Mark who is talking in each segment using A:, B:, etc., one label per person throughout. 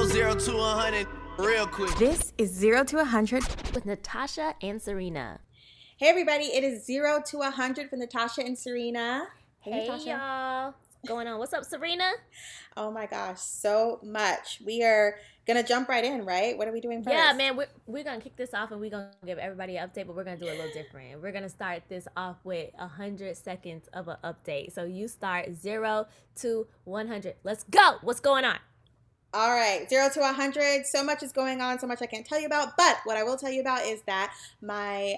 A: 0 to 100 real quick.
B: This is 0 to 100
C: with Natasha and Serena.
D: Hey everybody, it is 0 to 100 from Natasha and Serena.
C: Hey
D: Natasha.
C: y'all. What's going on? What's up, Serena?
D: Oh my gosh, so much. We are going to jump right in, right? What are we doing first?
C: Yeah, man, we're going to kick this off and we're going to give everybody an update, but we're going to do it a little different. We're going to start this off with 100 seconds of an update. So you start 0 to 100. Let's go. What's going on?
D: All right, 0 to 100. So much is going on, so much I can't tell you about. But what I will tell you about is that my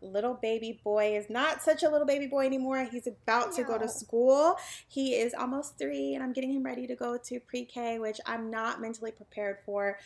D: little baby boy is not such a little baby boy anymore. He's about to go to school. He is almost 3, and I'm getting him ready to go to pre-K, which I'm not mentally prepared for.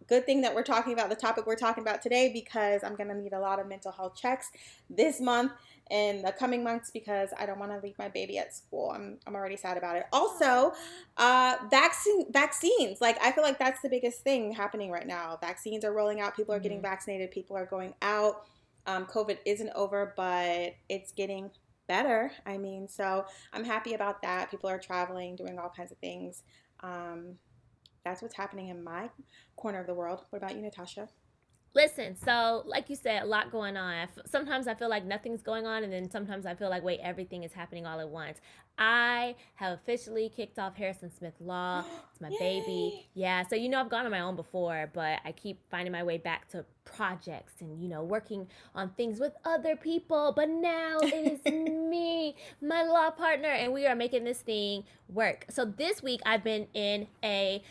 D: Good thing that we're talking about the topic we're talking about today, because I'm going to need a lot of mental health checks this month in the coming months, because I don't want to leave my baby at school. I'm already sad about it. Also, vaccines. Like, I feel like that's the biggest thing happening right now. Vaccines are rolling out. People are getting vaccinated. People are going out. COVID isn't over, but it's getting better. I mean, so I'm happy about that. People are traveling, doing all kinds of things. That's what's happening in my corner of the world. What about you, Natasha?
C: Listen, so like you said, a lot going on. Sometimes I feel like nothing's going on, and then sometimes I feel like, wait, everything is happening all at once. I have officially kicked off Harrison Smith Law. It's my baby. Yeah, so I've gone on my own before, but I keep finding my way back to projects and, working on things with other people. But now it is me, my law partner, and we are making this thing work. So this week I've been in a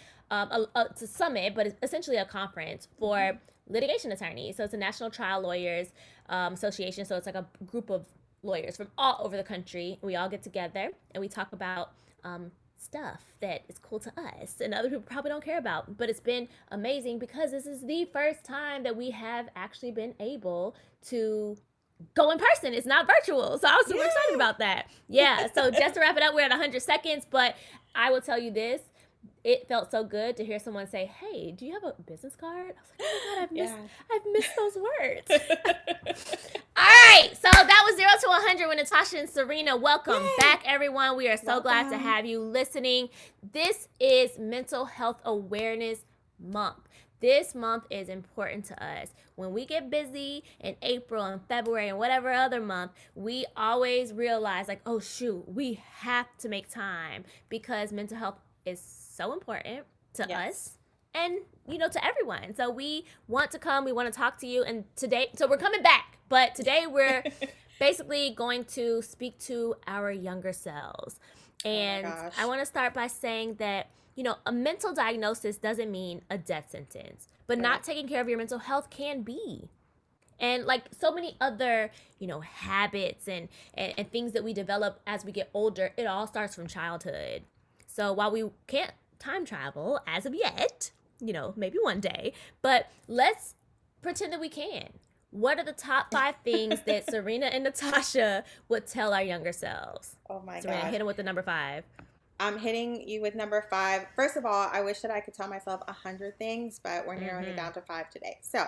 C: summit, but it's essentially a conference for litigation attorneys. So it's a National Trial Lawyers Association. So it's like a group of lawyers from all over the country. We all get together and we talk about stuff that is cool to us and other people probably don't care about. But it's been amazing because this is the first time that we have actually been able to go in person. It's not virtual. So I was super excited about that. Yeah. So just to wrap it up, we're at 100 seconds, but I will tell you this. It felt so good to hear someone say, "Hey, do you have a business card?" I was like, "Oh my God, I've missed those words." All right, so that was 0 to 100 with Natasha and Serena. Welcome back, everyone. We are so glad to have you listening. This is Mental Health Awareness Month. This month is important to us. When we get busy in April and February and whatever other month, we always realize like, oh shoot, we have to make time because mental health is so important to us and to everyone. So we want to come, we want to talk to you, and today, so we're coming back, but today we're basically going to speak to our younger selves. And I want to start by saying that a mental diagnosis doesn't mean a death sentence, but not taking care of your mental health can be. And like so many other, habits and things that we develop as we get older, it all starts from childhood. So while we can't time travel as of yet, maybe one day, but let's pretend that we can. What are the top 5 things that Serena and Natasha would tell our younger selves?
D: Oh my
C: Serena,
D: God.
C: hit them with the number 5.
D: I'm hitting you with number 5. First of all, I wish that I could tell myself 100 things, but we're narrowing it down to 5 today. So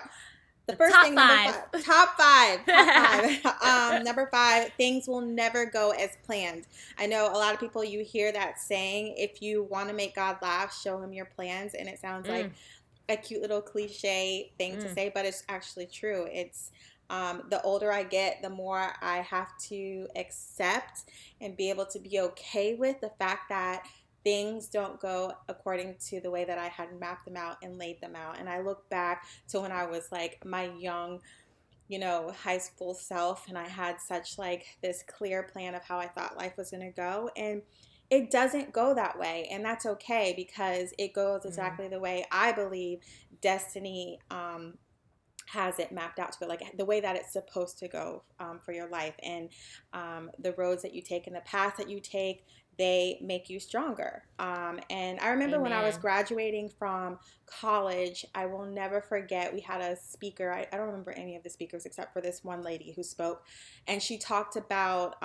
D: the first
C: top
D: thing,
C: 5.
D: Top five. Number 5, things will never go as planned. I know a lot of people, you hear that saying, if you want to make God laugh, show him your plans. And it sounds like a cute little cliche thing to say, but it's actually true. It's the older I get, the more I have to accept and be able to be okay with the fact that things don't go according to the way that I had mapped them out and laid them out. And I look back to when I was like my young, high school self, and I had such like this clear plan of how I thought life was going to go. And it doesn't go that way. And that's okay, because it goes exactly the way I believe destiny has it mapped out to go, like the way that it's supposed to go for your life. And the roads that you take and the path that you take, they make you stronger. And I remember when I was graduating from college, I will never forget, we had a speaker. I don't remember any of the speakers except for this one lady who spoke. And she talked about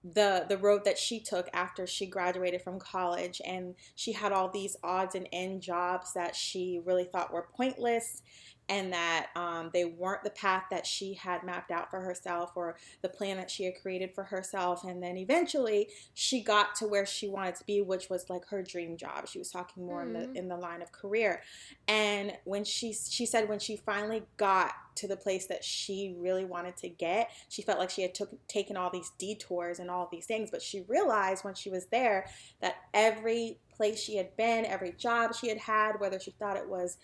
D: the road that she took after she graduated from college. And she had all these odds and end jobs that she really thought were pointless. and that they weren't the path that she had mapped out for herself or the plan that she had created for herself. And then eventually she got to where she wanted to be, which was like her dream job. She was talking more in the line of career. And when she said when she finally got to the place that she really wanted to get, she felt like she had taken all these detours and all of these things, but she realized when she was there that every place she had been, every job she had had, whether she thought it was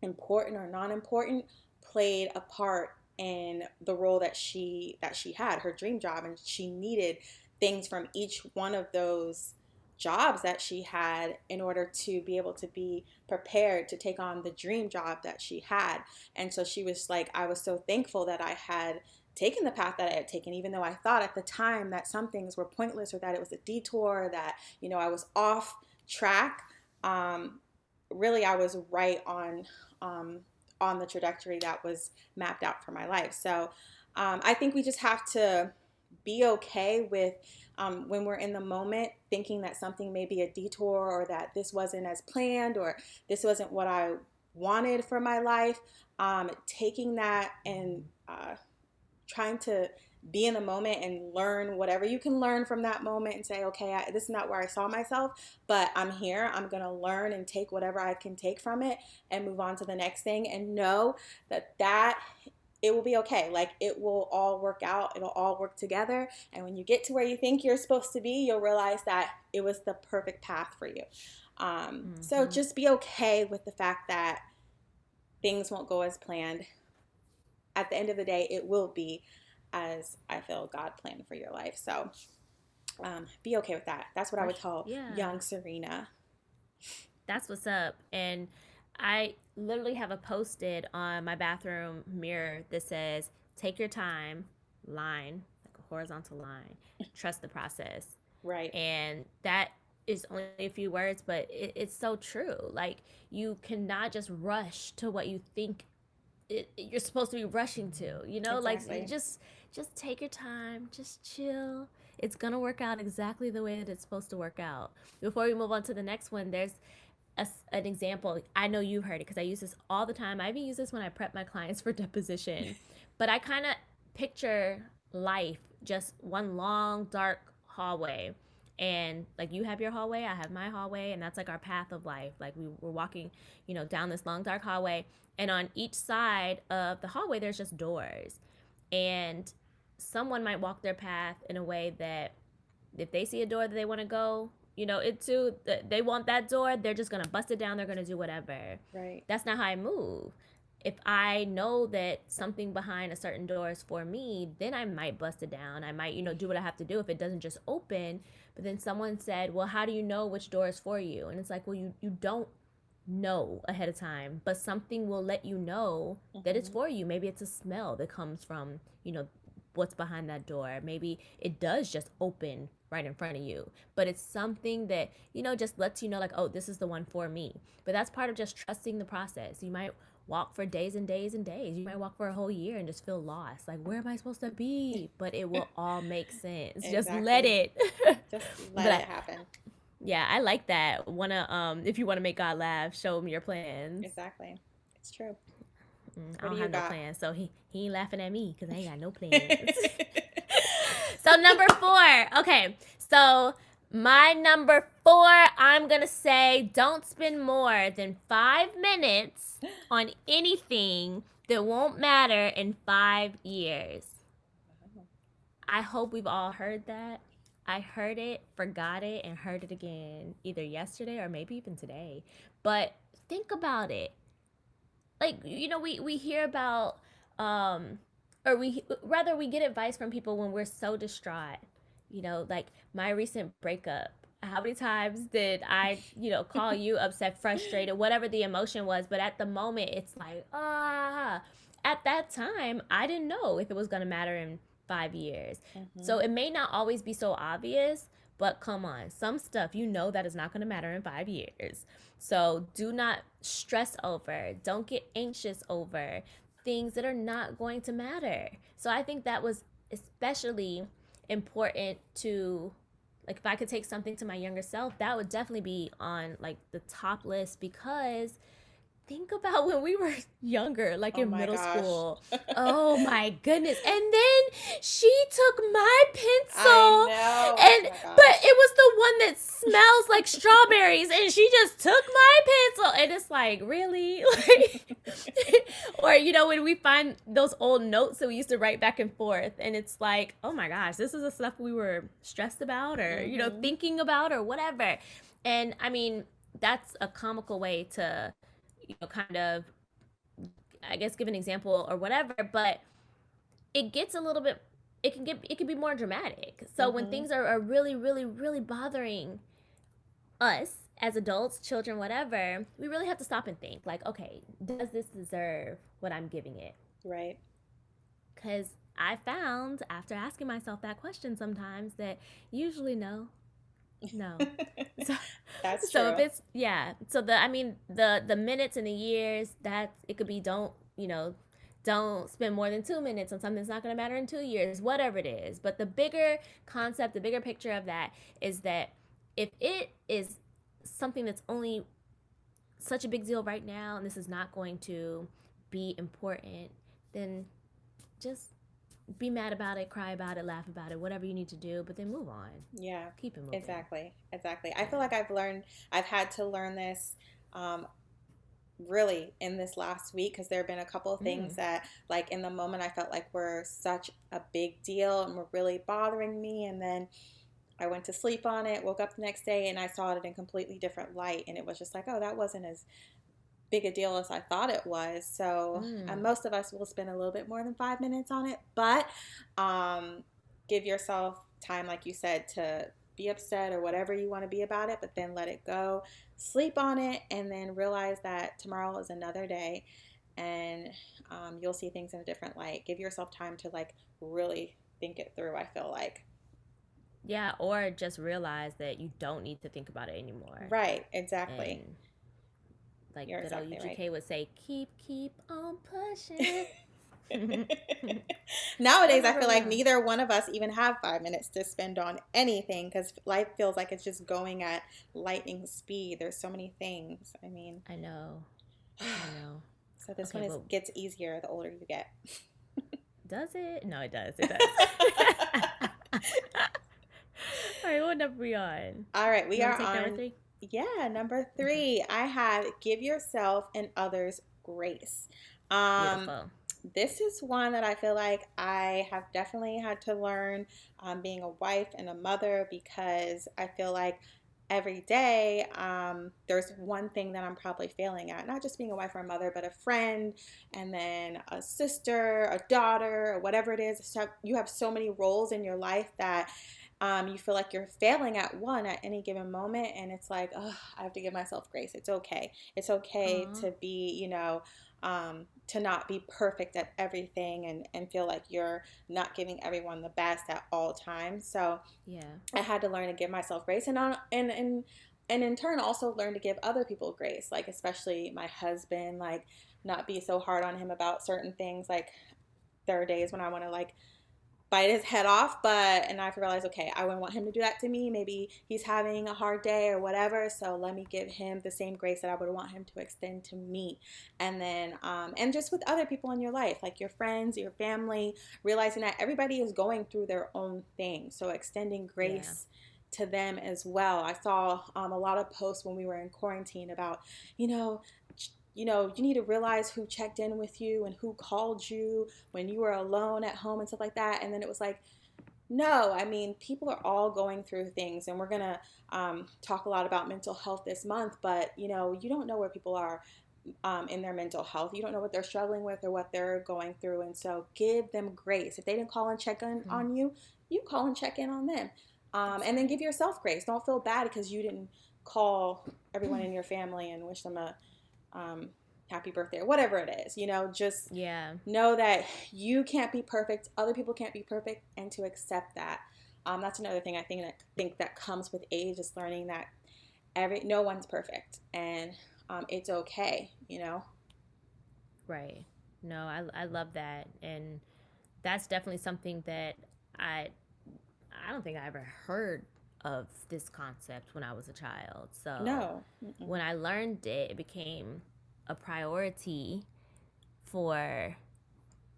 D: important or non-important, played a part in the role that she had, her dream job. And she needed things from each one of those jobs that she had in order to be able to be prepared to take on the dream job that she had. And so she was like, I was so thankful that I had taken the path that I had taken, even though I thought at the time that some things were pointless or that it was a detour, that, you know, I was off track. Really, I was right on the trajectory that was mapped out for my life. So I think we just have to be okay with when we're in the moment thinking that something may be a detour or that this wasn't as planned or this wasn't what I wanted for my life. Taking that and trying to be in the moment and learn whatever you can learn from that moment and say, okay, this is not where I saw myself, but I'm here. I'm going to learn and take whatever I can take from it and move on to the next thing, and know that it will be okay. Like, it will all work out. It'll all work together. And when you get to where you think you're supposed to be, you'll realize that it was the perfect path for you. So just be okay with the fact that things won't go as planned. At the end of the day, it will be as I feel God planned for your life. So be okay with that. That's what I would tell young Serena.
C: That's what's up. And I literally have a posted on my bathroom mirror that says, take your time, line, like a horizontal line, trust the process.
D: Right.
C: And that is only a few words, but it's so true. Like, you cannot just rush to what you think you're supposed to be rushing to, you know.
D: Exactly.
C: Like, just take your time, just chill. It's gonna work out exactly the way that it's supposed to work out. Before we move on to the next one, there's an example. I know you've heard it because I use this all the time. I even use this when I prep my clients for deposition. But I kind of picture life just one long dark hallway, and like, you have your hallway, I have my hallway, and that's like our path of life. Like, we're walking, you know, down this long dark hallway, and on each side of the hallway there's just doors. And someone might walk their path in a way that if they see a door that they want to go, you know, into, they want that door, they're just gonna bust it down, they're gonna do whatever.
D: Right.
C: That's not how I move. If I know that something behind a certain door is for me, then I might bust it down. I might, you know, do what I have to do if it doesn't just open. But then someone said, well, how do you know which door is for you? And it's like, well, you don't know ahead of time, but something will let you know that it's for you. Maybe it's a smell that comes from, you know, what's behind that door. Maybe it does just open right in front of you, but it's something that, you know, just lets you know, like, oh, this is the one for me. But that's part of just trusting the process. You might walk for days and days and days. You might walk for a whole year and just feel lost. Like, where am I supposed to be? But it will all make sense. Exactly. Just let it.
D: Just let it happen.
C: Yeah, I like that. If you want to make God laugh, show him your plans.
D: Exactly. It's true.
C: I don't have no plans, so he ain't laughing at me because I ain't got no plans. So number 4. Okay, so my number 4, I'm going to say, don't spend more than 5 minutes on anything that won't matter in 5 years. I hope we've all heard that. I heard it, forgot it, and heard it again, either yesterday or maybe even today. But think about it. Like, you know, we hear about, or we get advice from people when we're so distraught. You know, like my recent breakup. How many times did I, you know, call you upset, frustrated, whatever the emotion was? But at the moment, it's like, at that time, I didn't know if it was going to matter in 5 years. So it may not always be so obvious, but come on, some stuff you know that is not going to matter in 5 years. So do not stress over, don't get anxious over things that are not going to matter. So I think that was especially important to, like, if I could take something to my younger self, that would definitely be on like the top list, because think about when we were younger, like
D: Oh
C: in
D: my
C: middle
D: gosh.
C: school. Oh my goodness. And then she took my
D: I
C: pencil
D: know. Oh
C: and
D: my
C: but
D: gosh.
C: it was the one that smells like strawberries and she just took my pencil and it's like, really? Like or when we find those old notes that we used to write back and forth and it's like, oh my gosh, this is the stuff we were stressed about or thinking about or whatever. And I mean, that's a comical way to kind of, I guess, give an example or whatever, but it gets a little bit, it can be more dramatic. So when
D: Mm-hmm.
C: things are really, really, really bothering us as adults, children, whatever, we really have to stop and think like, okay, does this deserve what I'm giving it?
D: Right.
C: Because I found after asking myself that question sometimes that usually no. So,
D: That's
C: so if
D: true.
C: it's so the minutes and the years that it could be don't spend more than 2 minutes on something that's not going to matter in 2 years, whatever it is. But the bigger concept, the bigger picture of that is that if it is something that's only such a big deal right now, and this is not going to be important, then just be mad about it, cry about it, laugh about it, whatever you need to do, but then move on.
D: Yeah,
C: Keep it moving.
D: exactly. Exactly. I feel
C: Yeah.
D: like I've had to learn this um, really in this last week because there have been a couple of things
C: Mm.
D: that, like, in the moment I felt like were such a big deal and were really bothering me. And then I went to sleep on it, woke up the next day, and I saw it in a completely different light. And it was just like, oh, that wasn't as big a deal as I thought it was. So
C: Mm.
D: most of us will spend a little bit more than 5 minutes on it, but um, give yourself time, like you said, to be upset or whatever you want to be about it, but then let it go, sleep on it, and then realize that tomorrow is another day and you'll see things in a different light. Give yourself time to like really think it through, I feel like.
C: Yeah, or just realize that you don't need to think about it anymore.
D: Right, exactly.
C: And like
D: You're
C: good old
D: exactly right.
C: UGK would say, keep on pushing. What
D: Nowadays, I
C: number
D: feel
C: are we
D: like
C: on?
D: neither one of us even have 5 minutes to spend on anything because life feels like it's just going at lightning speed. There's so many things. I mean,
C: I know. I know.
D: so this one
C: Okay,
D: is
C: but
D: gets easier the older you get.
C: does it? No, it does. It does. All right, what number are we on?
D: All right, we
C: You want
D: are
C: to take number
D: on,
C: 3?
D: yeah, number
C: Okay.
D: 3. I have give yourself and others grace. Um,
C: Beautiful.
D: this is one that I feel like I have definitely had to learn being a wife and a mother because I feel like every day there's one thing that I'm probably failing at. Not just being a wife or a mother, but a friend and then a sister, a daughter, or whatever it is. So you have so many roles in your life that you feel like you're failing at one at any given moment. And it's like, oh, I have to give myself grace. It's okay. It's okay
C: Aw.
D: to be, to not be perfect at everything and feel like you're not giving everyone the best at all times. So
C: Yeah.
D: I had to learn to give myself grace and in turn also learn to give other people grace, like especially my husband, like not be so hard on him about certain things. Like there are days when I want to like bite his head off, but and I have to realize, okay, I wouldn't want him to do that to me. Maybe he's having a hard day or whatever, so let me give him the same grace that I would want him to extend to me. And then and just with other people in your life, like your friends, your family, realizing that everybody is going through their own thing, so extending
C: Yeah.
D: grace to them as well. I saw a lot of posts when we were in quarantine about, you know, you need to realize who checked in with you and who called you when you were alone at home and stuff like that. And then it was like, no, I mean, people are all going through things, and we're going to talk a lot about mental health this month, but you don't know where people are in their mental health. You don't know what they're struggling with or what they're going through. And so give them grace. If they didn't call and check in
C: Mm,
D: on you, you call and check in on them.
C: that's
D: And then
C: right.
D: give yourself grace. Don't feel bad because you didn't call everyone in your family and wish them a um, happy birthday or whatever it is. Just
C: Yeah.
D: know that you can't be perfect, other people can't be perfect, and to accept that. That's another thing I think that comes with age is learning that no one's perfect and it's okay.
C: Right. No, I love that. And that's definitely something that I I don't think I ever heard of this concept when I was a child. So
D: No. Mm-mm.
C: when I learned it, it became a priority for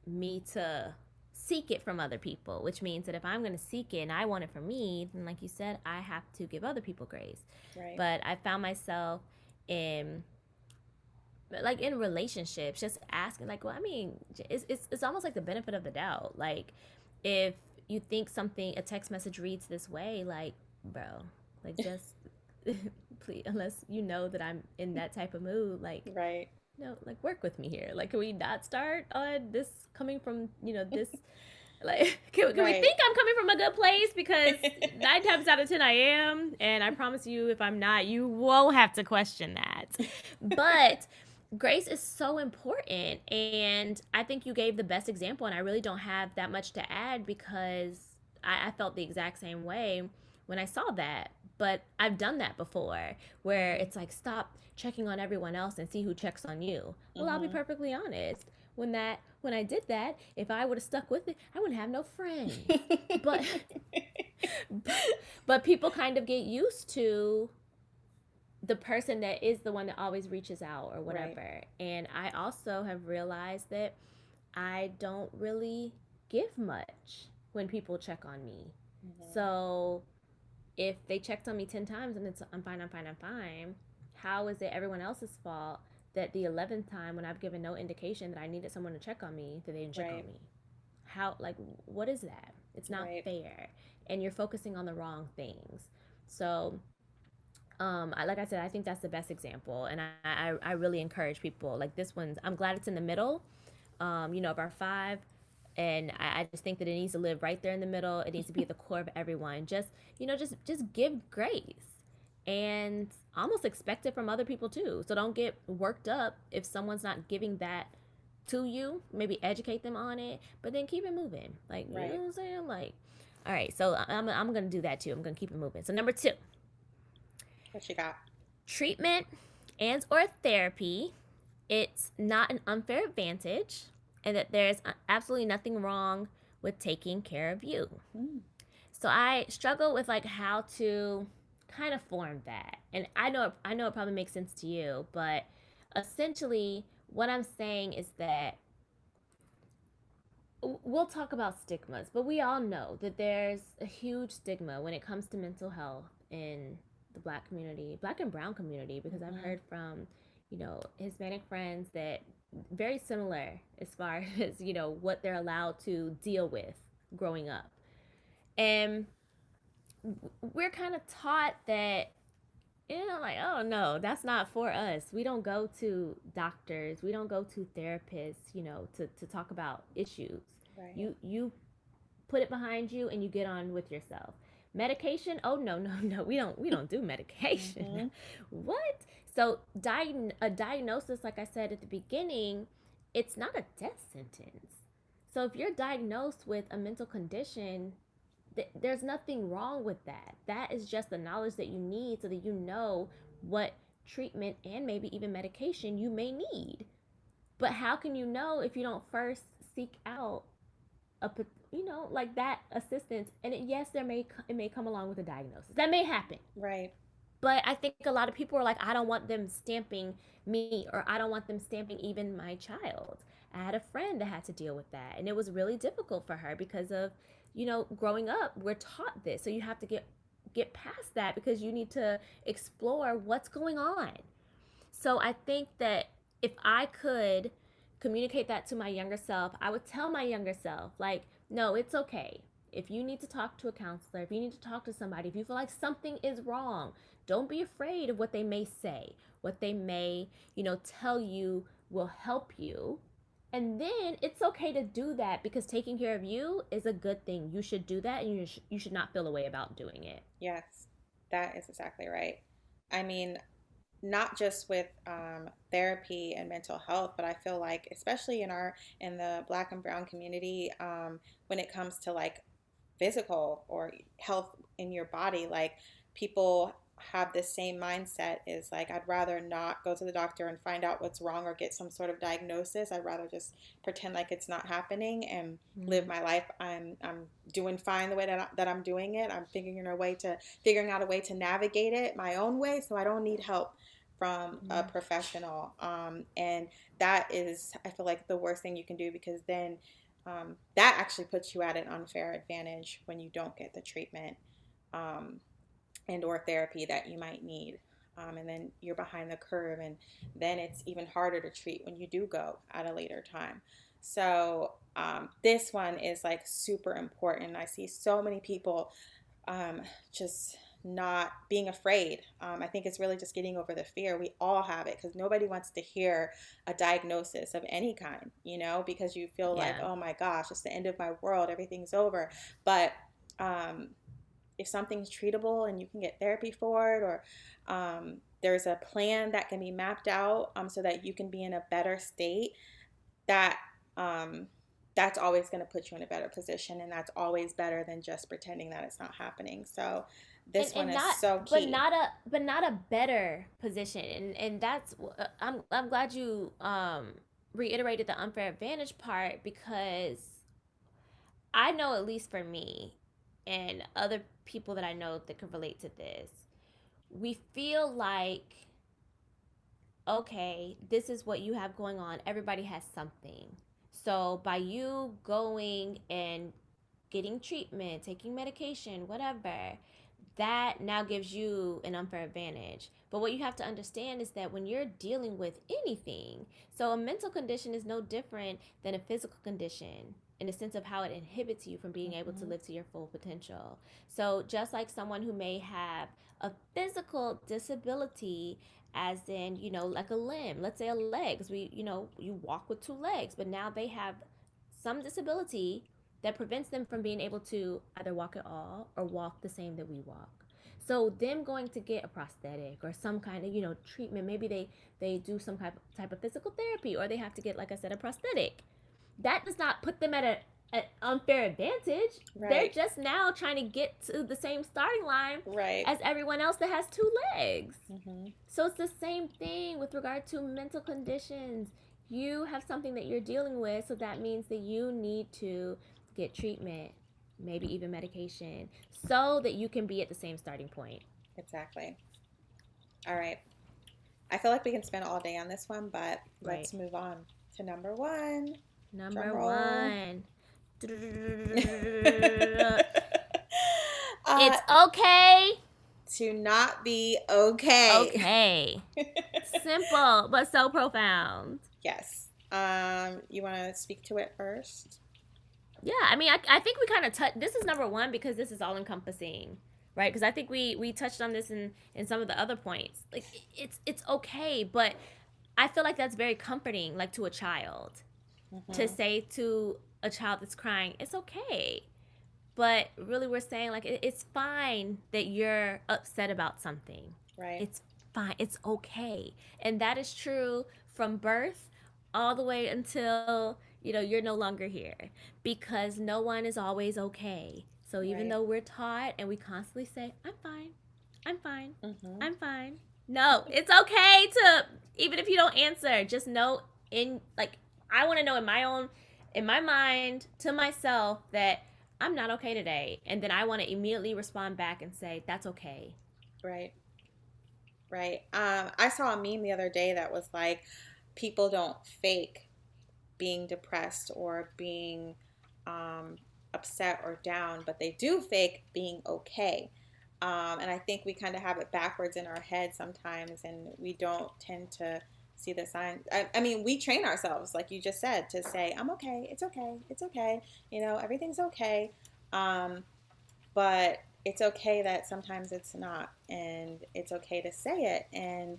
C: me to seek it from other people, which means that if I'm going to seek it and I want it for me, then like you said, I have to give other people grace.
D: Right.
C: But I found myself in in relationships just asking like, well, I mean, it's almost like the benefit of the doubt. Like if you think something, a text message reads this way, like, bro, like just please, unless you know that I'm in that type of mood, like,
D: Right.
C: no, like work with me here. Like, can we not start on this coming from, this? Like, can we
D: Right.
C: think I'm coming from a good place? Because 9 times out of 10 I am. And I promise you, if I'm not, you won't have to question that. But grace is so important. And I think you gave the best example. And I really don't have that much to add because I felt the exact same way when I saw that. But I've done that before where it's like, stop checking on everyone else and see who checks on you. Well, I'll be perfectly honest. When I did that, if I would have stuck with it, I wouldn't have no friends. but but people kind of get used to the person that is the one that always reaches out or whatever. Right. And I also have realized that I don't really give much when people check on me. So if they checked on me 10 times and I'm fine, how is it everyone else's fault that the 11th time when I've given no indication that I needed someone to check on me, that they didn't check on me? How, like, what is that? It's not fair. And you're focusing on the wrong things. So, like I said, I think that's the best example. And I really encourage people, like this one's, I'm glad it's in the middle, of our 5. And I just think that it needs to live right there in the middle. It needs to be at the core of everyone. Just give grace and almost expect it from other people too. So don't get worked up if someone's not giving that to you. Maybe educate them on it, but then keep it moving. Like, you know what I'm saying? Like, all right, so I'm going to do that too. I'm going to keep it moving. So number 2.
D: What you got?
C: Treatment and or therapy. It's not an unfair advantage, and that there's absolutely nothing wrong with taking care of you. So I struggle with like how to kind of form that. And I know it probably makes sense to you, but essentially what I'm saying is that we'll talk about stigmas, but we all know that there's a huge stigma when it comes to mental health in the Black community, Black and brown community, because I've heard from, Hispanic friends that very similar as far as, what they're allowed to deal with growing up. And we're kind of taught that, like, oh no, that's not for us. We don't go to doctors. We don't go to therapists, to talk about issues. Right. You put it behind you and you get on with yourself. Medication? Oh no, we don't do medication. What? So a diagnosis, like I said at the beginning, it's not a death sentence. So if you're diagnosed with a mental condition, there's nothing wrong with that. That is just the knowledge that you need so that you know what treatment and maybe even medication you may need. But how can you know if you don't first seek out like that assistance? And yes, it may come along with a diagnosis. That may happen.
D: Right.
C: But I think a lot of people are like, I don't want them stamping me, or I don't want them stamping even my child. I had a friend that had to deal with that, and it was really difficult for her because of, growing up, we're taught this. So you have to get past that because you need to explore what's going on. So I think that if I could communicate that to my younger self, I would tell my younger self, like, no, it's okay. If you need to talk to a counselor, if you need to talk to somebody, if you feel like something is wrong, don't be afraid of what they may say, what they may, tell you will help you. And then it's okay to do that because taking care of you is a good thing. You should do that, and you should not feel a way about doing it.
D: Yes, that is exactly right. I mean, not just with therapy and mental health, but I feel like especially in the Black and brown community, when it comes to like physical or health in your body, like people have this same mindset is like, I'd rather not go to the doctor and find out what's wrong or get some sort of diagnosis. I'd rather just pretend like it's not happening and live my life. I'm doing fine the way that I'm doing it. I'm figuring out a way to navigate it my own way, so I don't need help from a
C: Mm.
D: professional. And that is, I feel like, the worst thing you can do, because then that actually puts you at an unfair advantage when you don't get the treatment um, and or therapy that you might need. And then you're behind the curve, and then it's even harder to treat when you do go at a later time. So this one is like super important. I see so many people um, just not being afraid. I think it's really just getting over the fear. We all have it, because nobody wants to hear a diagnosis of any kind, because you feel like,
C: Yeah.
D: oh my gosh, it's the end of my world, everything's over. But um, if something's treatable and you can get therapy for it, or there's a plan that can be mapped out so that you can be in a better state, that um, that's always going to put you in a better position, and that's always better than just pretending that it's not happening. So this one
C: And
D: is
C: not
D: so
C: but
D: key.
C: not a but not a better position, and that's I'm glad you reiterated the unfair advantage part, because I know, at least for me and other people that I know that could relate to this, we feel like, okay, this is what you have going on. Everybody has something. So by you going and getting treatment, taking medication, whatever, that now gives you an unfair advantage. But what you have to understand is that when you're dealing with anything, so a mental condition is no different than a physical condition in the sense of how it inhibits you from being able to
D: Hmm.
C: live to your full potential. So just like someone who may have a physical disability, as in, like a limb, let's say a leg, 'cause you walk with two legs, but now they have some disability that prevents them from being able to either walk at all or walk the same that we walk. So them going to get a prosthetic or some kind of, treatment, maybe they do some type of physical therapy, or they have to get, like I said, a prosthetic. That does not put them at an unfair advantage. They're
D: Right,
C: just now trying to get to the same starting line
D: right.
C: as everyone else that has two legs.
D: Hmm.
C: So it's the same thing with regard to mental conditions. You have something that you're dealing with, so that means that you need to get treatment, maybe even medication, so that you can be at the same starting point.
D: Exactly. All right. I feel like we can spend all day on this one, but
C: Right.
D: let's move on to number one. Drum
C: Number
D: roll.
C: one.
D: uh,
C: It's okay.
D: to not be okay.
C: Okay. Simple, but so profound.
D: Yes. You want to speak to it first?
C: Yeah, I mean, I think we kind of touched. This is number one because this is all encompassing, right? Because I think we touched on this in some of the other points. Like, it's okay, but I feel like that's very comforting, like to a child, to
D: Hmm.
C: say to a child that's crying, it's okay. But really, we're saying, like, it's fine that you're upset about something.
D: Right.
C: It's fine. It's okay. And that is true from birth all the way until, you're no longer here, because no one is always okay. So even
D: Right.
C: though we're taught and we constantly say, I'm fine, I'm fine,
D: Hmm.
C: I'm fine. No, it's okay to, even if you don't answer, just know, I want to know in my mind to myself that I'm not okay today. And then I want to immediately respond back and say, that's okay.
D: Right. Right. I saw a meme the other day that was like, people don't fake being depressed or being um, upset or down, but they do fake being okay. And I think we kind of have it backwards in our head sometimes, and we don't tend to see the signs. I mean, we train ourselves, like you just said, to say, I'm okay, it's okay, it's okay, everything's okay. Um, but it's okay that sometimes it's not, and it's okay to say it. And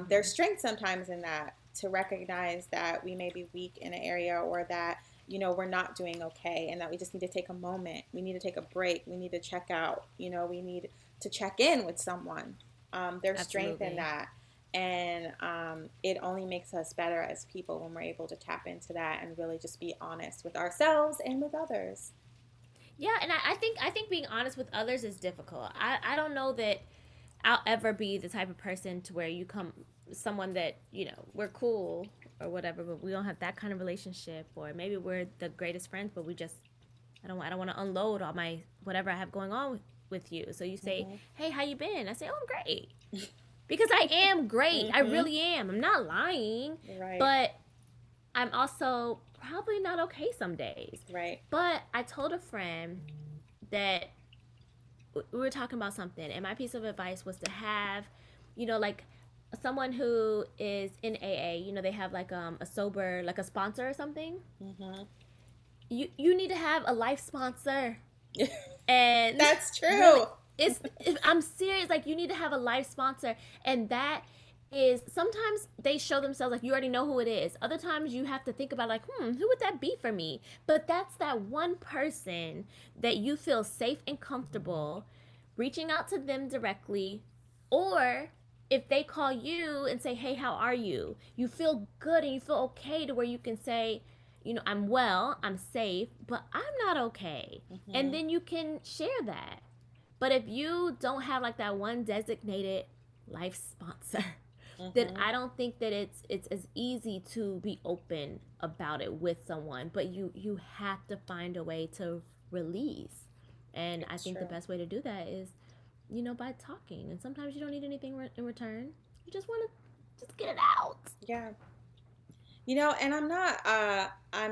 D: there's
C: Mm-hmm.
D: strength sometimes in that, to recognize that we may be weak in an area, or that we're not doing okay, and that we just need to take a moment, we need to take a break, we need to check out, we need to check in with someone. There's strength in
C: Absolutely.
D: that. And it only makes us better as people when we're able to tap into that and really just be honest with ourselves and with others.
C: Yeah, and I think being honest with others is difficult. I don't know that I'll ever be the type of person to where you come someone that, we're cool or whatever, but we don't have that kind of relationship, or maybe we're the greatest friends, but we just I don't want to unload all my whatever I have going on with you. So you say,
D: Hmm.
C: "Hey, how you been?" I say, "Oh, I'm great." because I am great. I
D: Mm-hmm.
C: really am. I'm not lying.
D: Right.
C: But I'm also probably not okay some days.
D: Right.
C: But I told a friend that we were talking about something, and my piece of advice was to have, like someone who is in AA. They have like a sober, like a sponsor or something.
D: Mm-hmm.
C: You need to have a life sponsor, and
D: That's
C: really,
D: true.
C: I'm serious. Like, you need to have a life sponsor, and that is sometimes they show themselves like you already know who it is. Other times you have to think about like, who would that be for me? But that's that one person that you feel safe and comfortable reaching out to them directly, or if they call you and say, hey, how are you? You feel good and you feel okay to where you can say, I'm well, I'm safe, but I'm not okay. And
D: Mm-hmm.
C: then you can share that. But if you don't have like that one designated life sponsor, then
D: Mm-hmm.
C: I don't think that it's as easy to be open about it with someone. But you have to find a way to release. And I
D: It's
C: think the
D: true.
C: best way to do that is, by talking. And sometimes you don't need anything in return. You just want to just get it out.
D: Yeah. And I'm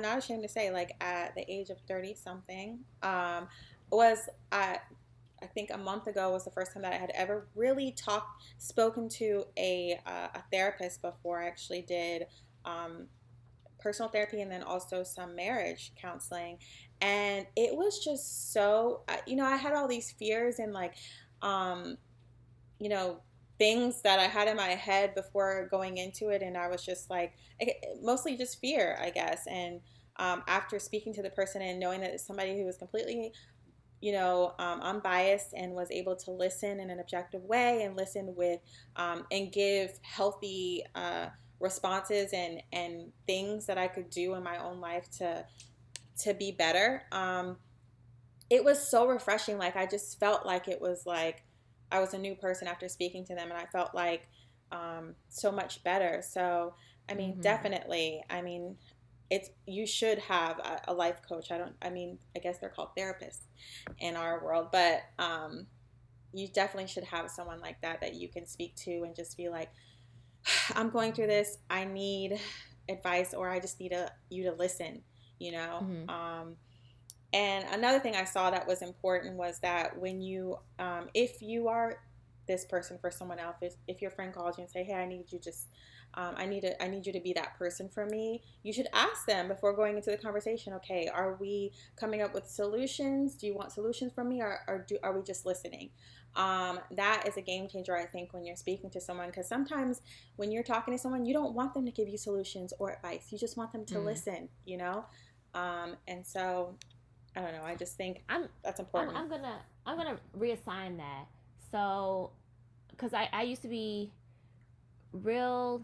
D: not ashamed to say, like, at the age of 30 something, was I think a month ago was the first time that I had ever really spoken to a therapist before I actually did um, personal therapy and then also some marriage counseling. And it was just so, I had all these fears and like, um, you know, things that I had in my head before going into it. And I was just like, mostly just fear, I guess. And after speaking to the person and knowing that it's somebody who was completely unbiased and was able to listen in an objective way and listen with and give healthy responses and things that I could do in my own life to be better. It was so refreshing. Like, I just felt like it was like I was a new person after speaking to them, and I felt like so much better. So, I mean,
C: Mm-hmm.
D: definitely. I mean, you should have a life coach. I mean, I guess they're called therapists in our world, but you definitely should have someone like that you can speak to and just be like, I'm going through this. I need advice, or I just need you to listen. You know.
C: Mm-hmm.
D: And another thing I saw that was important was that when if you are this person for someone else, if your friend calls you and say, "Hey, I need you just, I need you to be that person for me," you should ask them before going into the conversation. Okay, are we coming up with solutions? Do you want solutions from me, are we just listening? That is a game changer, I think, when you're speaking to someone, because sometimes when you're talking to someone, you don't want them to give you solutions or advice. You just want them to
C: Mm.
D: listen. And so I don't know. I just think
C: I'm
D: that's
C: I'm
D: important.
C: I'm gonna I'm gonna reassign that. So, because I used to be real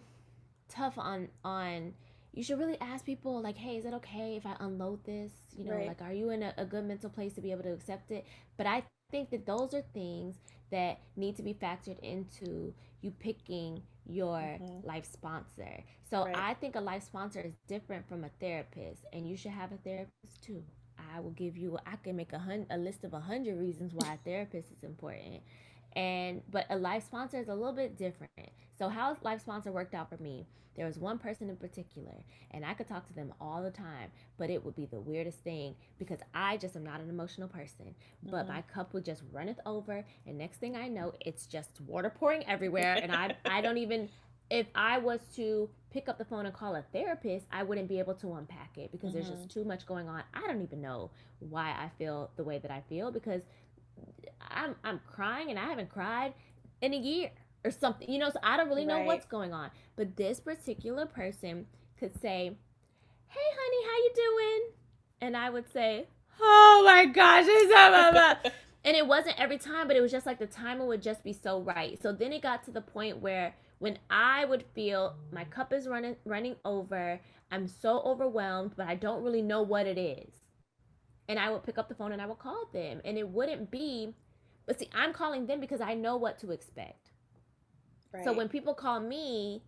C: tough on you should really ask people like, hey, is it okay if I unload this?
D: Right.
C: Like, are you in a good mental place to be able to accept it? But I think that those are things that need to be factored into you picking your
D: Hmm.
C: life sponsor. So
D: Right.
C: I think a life sponsor is different from a therapist, and you should have a therapist too. I can make a list of 100 reasons why a therapist is important. But a life sponsor is a little bit different. So how life sponsor worked out for me, there was one person in particular, and I could talk to them all the time, but it would be the weirdest thing because I just am not an emotional person. But
D: Hmm.
C: my cup would just runneth over, and next thing I know, it's just water pouring everywhere, and I don't even, if I was to pick up the phone and call a therapist, I wouldn't be able to unpack it because there's
D: Hmm.
C: just too much going on. I don't even know why I feel the way that I feel because I'm crying and I haven't cried in a year or something. So I don't really know
D: Right.
C: what's going on. But this particular person could say, "Hey honey, how you doing?" And I would say, "Oh my gosh, it's blah, blah, blah." And it wasn't every time, but it was just like the timing would just be so right. So then it got to the point where when I would feel my cup is running over, I'm so overwhelmed, but I don't really know what it is. And I would pick up the phone and I would call them. And it wouldn't be, but see, I'm calling them because I know what to expect. So
D: Right.
C: when people call me,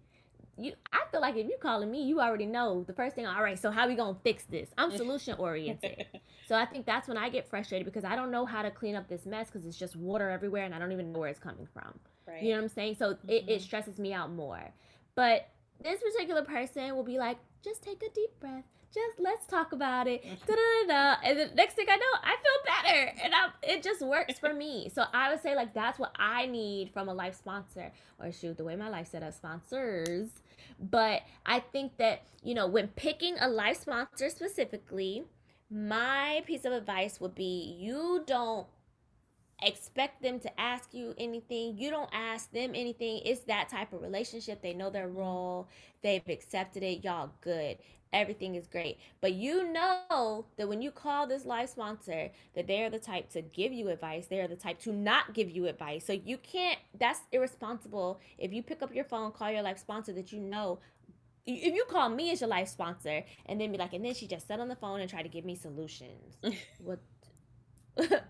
C: I feel like if you calling me, you already know the first thing. All right, so how we gonna fix this? I'm solution oriented. So I think that's when I get frustrated because I don't know how to clean up this mess because it's just water everywhere and I don't even know where it's coming from.
D: Right.
C: You know what I'm saying? So it stresses me out more. But this particular person will be like, just take a deep breath. Just let's talk about it. Da, da, da, da. And the next thing I know, I feel better. And it just works for me. So I would say, like, that's what I need from a life sponsor. Or shoot, the way my life set up, sponsors. But I think that, when picking a life sponsor specifically, my piece of advice would be you don't expect them to ask you anything. You don't ask them anything. It's that type of relationship. They know their role. They've accepted it. Y'all good. Everything is great. But you know that when you call this life sponsor, that they are the type to give you advice. They are the type to not give you advice. So you can't, that's irresponsible. If you pick up your phone, call your life sponsor that you know, if you call me as your life sponsor and then be like, and then she just sat on the phone and tried to give me solutions. What?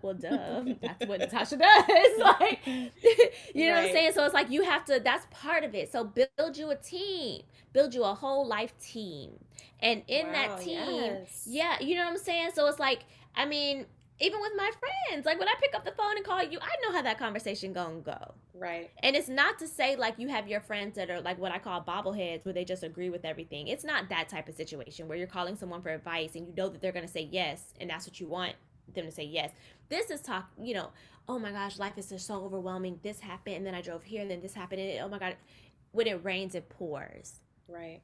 C: Well, duh. That's what Natasha does. Like, you know what I'm saying? So it's like you have to, that's part of it. So build you a team, build you a whole life team. And in that team, yeah, you know what I'm saying? So it's like, I mean, even with my friends, like when I pick up the phone and call you, I know how that conversation gonna go.
D: Right.
C: And it's not to say like you have your friends that are like what I call bobbleheads where they just agree with everything. It's not that type of situation where you're calling someone for advice and you know that they're gonna say yes and that's what you want them to say yes. This is talk, oh my gosh, life is just so overwhelming. This happened and then I drove here and then this happened and oh my God, when it rains, it pours.
D: Right.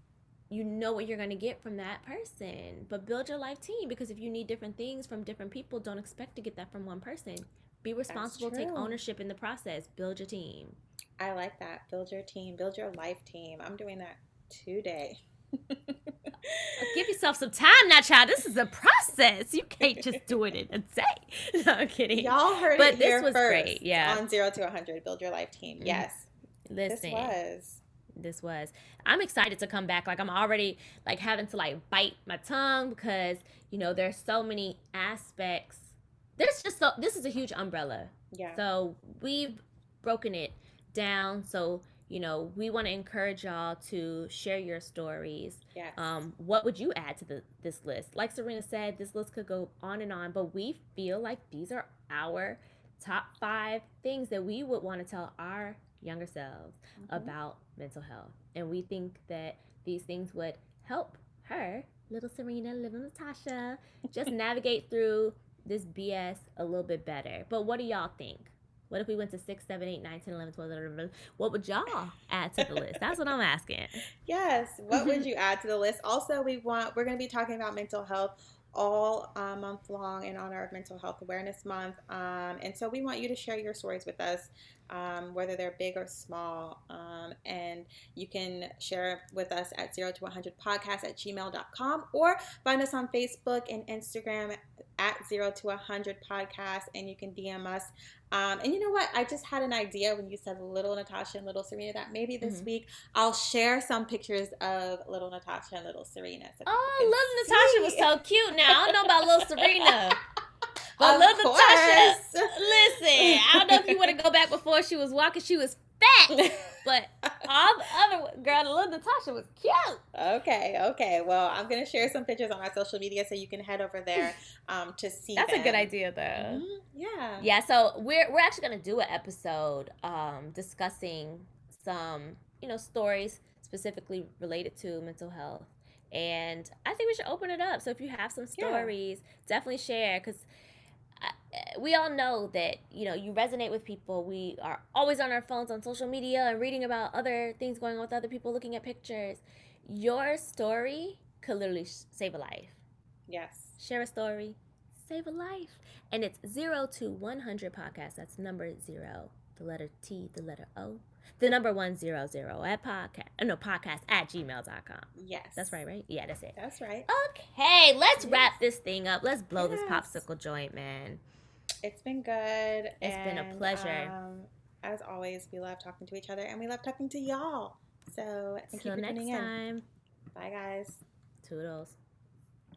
C: You know what you're going to get from that person. But build your life team because if you need different things from different people, don't expect to get that from one person. Be responsible, take ownership in the process. Build your team.
D: I like that. Build your team. Build your life team. I'm doing that today.
C: Give yourself some time now, child. This is a process. You can't just do it in a day. No, I'm kidding.
D: Y'all heard
C: but
D: it here
C: this was
D: first.
C: Great. Yeah.
D: On 0 to 100, build your life team. Yes.
C: Listen.
D: This was.
C: I'm excited to come back. Like I'm already like having to like bite my tongue because there's so many aspects. This is a huge umbrella.
D: Yeah.
C: So we've broken it down. So we want to encourage y'all to share your stories.
D: Yes.
C: What would you add to this list? Like Serena said, this list could go on and on, but we feel like these are our top 5 things that we would want to tell our younger selves about mental health. And we think that these things would help her, little Serena, little Natasha, just navigate through this BS a little bit better. But what do y'all think? What if we went to 6, 7, 8, 9, 10, 11, 12, 13, what would y'all add to the list? That's what I'm asking.
D: Yes. What would you add to the list? Also, we're going to be talking about mental health all month long in honor of Mental Health Awareness Month. And so we want you to share your stories with us, whether they're big or small. And you can share with us at 0 to 100 podcast@gmail.com or find us on Facebook and Instagram at 0 to 100 podcast, and you can DM us. And you know what? I just had an idea when you said little Natasha and little Serena that maybe this week I'll share some pictures of little Natasha and little Serena. So
C: little Natasha was so cute. Now I don't know about little Serena. But little Natasha, listen, I don't know if you want to go back before she was walking. She was fat. But all the other girl, little Natasha was cute.
D: Okay. Well, I'm going to share some pictures on my social media so you can head over there to see
C: That's
D: them.
C: a good idea, though.
D: Yeah.
C: Yeah, so we're actually going to do an episode discussing some, stories specifically related to mental health. And I think we should open it up. So if you have some stories, definitely share because we all know that, you resonate with people. We are always on our phones on social media and reading about other things going on with other people, looking at pictures. Your story could literally save a life.
D: Yes.
C: Share a story, save a life. And it's 0 to 100 podcast. That's number 0, the letter T, the letter O, the number 100 at podcast at gmail.com.
D: Yes.
C: That's right? Yeah, that's it.
D: That's right.
C: Okay, let's wrap this thing up. Let's blow this popsicle joint, man.
D: It's been good.
C: It's been a pleasure.
D: As always, we love talking to each other and we love talking to y'all. So thank you for tuning in.
C: Until next time.
D: Bye, guys.
C: Toodles.